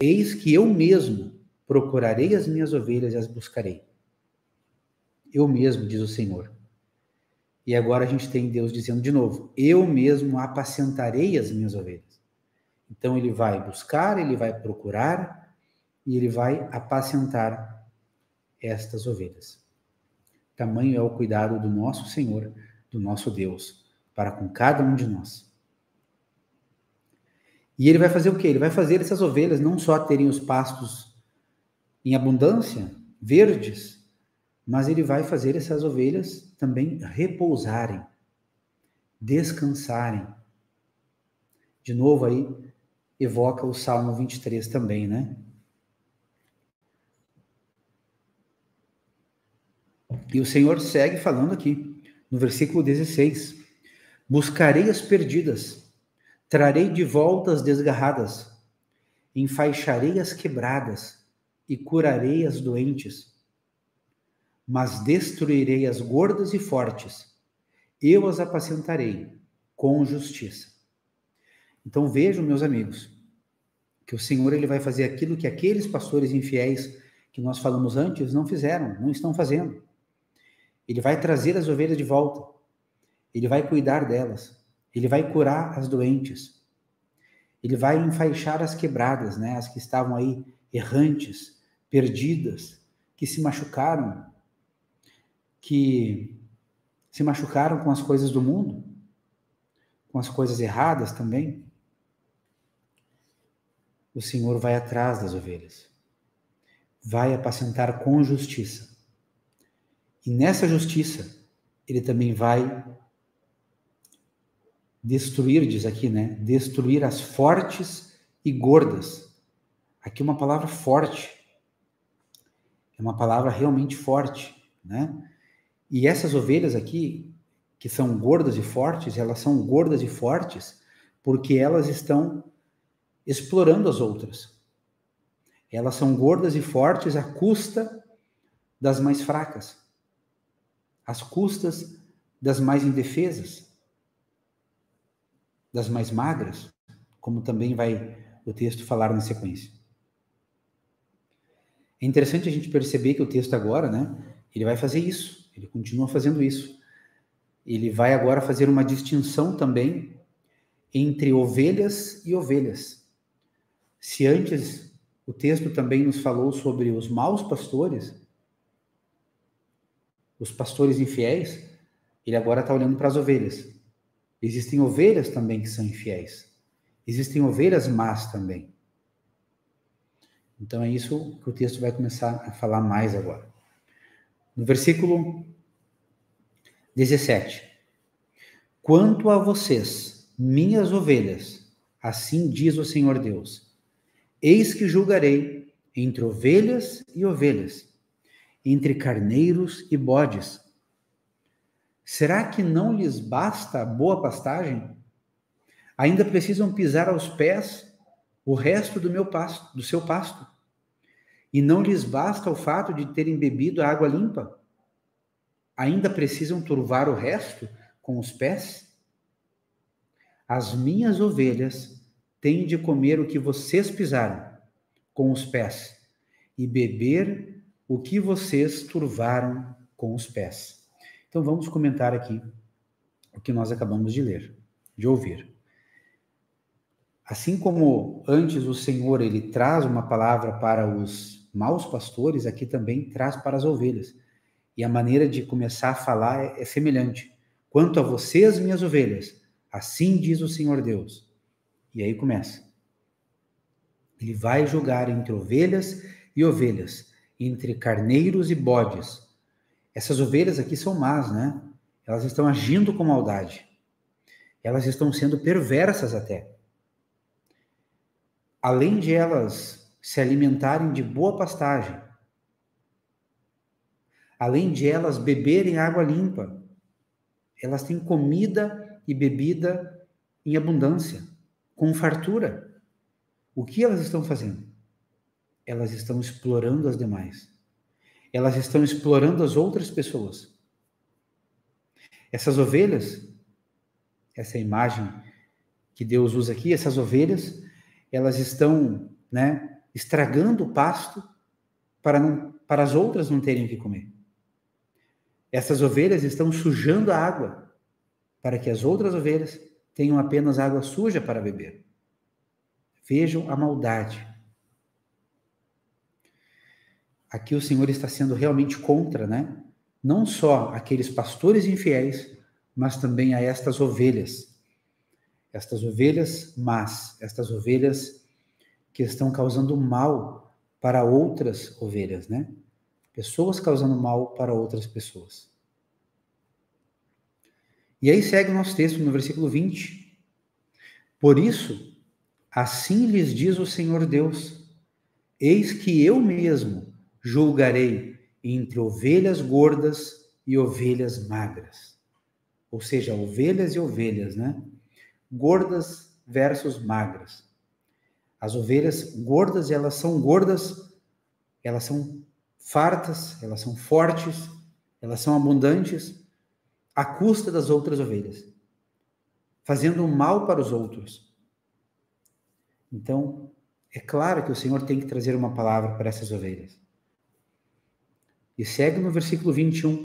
Eis que eu mesmo procurarei as minhas ovelhas e as buscarei. Eu mesmo, diz o Senhor. E agora a gente tem Deus dizendo de novo, eu mesmo apacentarei as minhas ovelhas. Então ele vai buscar, ele vai procurar e ele vai apacentar estas ovelhas. Tamanho é o cuidado do nosso Senhor, do nosso Deus, para com cada um de nós. E ele vai fazer o quê? Ele vai fazer essas ovelhas não só terem os pastos em abundância, verdes, mas ele vai fazer essas ovelhas também repousarem, descansarem. De novo aí, evoca o Salmo 23 também, né? E o Senhor segue falando aqui, no versículo 16. Buscarei as perdidas, trarei de volta as desgarradas, enfaixarei as quebradas e curarei as doentes. Mas destruirei as gordas e fortes, eu as apacentarei com justiça. Então vejam, meus amigos, que o Senhor ele vai fazer aquilo que aqueles pastores infiéis que nós falamos antes não fizeram, não estão fazendo. Ele vai trazer as ovelhas de volta, ele vai cuidar delas, ele vai curar as doentes, ele vai enfaixar as quebradas, né, as que estavam aí errantes, perdidas, que se machucaram com as coisas do mundo, com as coisas erradas também. O Senhor vai atrás das ovelhas, vai apacentar com justiça. E nessa justiça, ele também vai destruir, diz aqui, né? Destruir as fortes e gordas. Aqui uma palavra forte. É uma palavra realmente forte, né? E essas ovelhas aqui, que são gordas e fortes, elas são gordas e fortes porque elas estão explorando as outras. Elas são gordas e fortes à custa das mais fracas, às custas das mais indefesas, das mais magras, como também vai o texto falar na sequência. É interessante a gente perceber que o texto agora, né, ele vai fazer isso, ele continua fazendo isso. Ele vai agora fazer uma distinção também entre ovelhas e ovelhas. Se antes o texto também nos falou sobre os maus pastores, os pastores infiéis, ele agora está olhando para as ovelhas. Existem ovelhas também que são infiéis. Existem ovelhas más também. Então é isso que o texto vai começar a falar mais agora. No versículo 17. Quanto a vocês, minhas ovelhas, assim diz o Senhor Deus, eis que julgarei entre ovelhas e ovelhas, entre carneiros e bodes. Será que não lhes basta a boa pastagem? Ainda precisam pisar aos pés o resto do meu pasto, do seu pasto. E não lhes basta o fato de terem bebido a água limpa? Ainda precisam turvar o resto com os pés? As minhas ovelhas têm de comer o que vocês pisaram com os pés e beber o que vocês turvaram com os pés. Então vamos comentar aqui o que nós acabamos de ler, de ouvir. Assim como antes o Senhor ele traz uma palavra para os maus pastores, aqui também traz para as ovelhas. E a maneira de começar a falar é semelhante. Quanto a vocês, minhas ovelhas, assim diz o Senhor Deus. E aí começa. Ele vai julgar entre ovelhas e ovelhas, entre carneiros e bodes. Essas ovelhas aqui são más, né? Elas estão agindo com maldade. Elas estão sendo perversas até. Além de elas se alimentarem de boa pastagem, além de elas beberem água limpa, elas têm comida e bebida em abundância, com fartura. O que elas estão fazendo? Elas estão explorando as demais. Elas estão explorando as outras pessoas. Essas ovelhas, essa imagem que Deus usa aqui, essas ovelhas, elas estão, né, estragando o pasto para as outras não terem o que comer. Essas ovelhas estão sujando a água para que as outras ovelhas tenham apenas água suja para beber. Vejam a maldade. Aqui o Senhor está sendo realmente contra, né? Não só aqueles pastores infiéis, mas também a estas ovelhas. Estas ovelhas más, estas ovelhas que estão causando mal para outras ovelhas, né? Pessoas causando mal para outras pessoas. E aí segue o nosso texto no versículo 20. Por isso, assim lhes diz o Senhor Deus: eis que eu mesmo julgarei entre ovelhas gordas e ovelhas magras. Ou seja, ovelhas e ovelhas, né? Gordas versus magras. As ovelhas gordas, elas são fartas, elas são fortes, elas são abundantes, à custa das outras ovelhas, fazendo mal para os outros. Então, é claro que o Senhor tem que trazer uma palavra para essas ovelhas. E segue no versículo 21.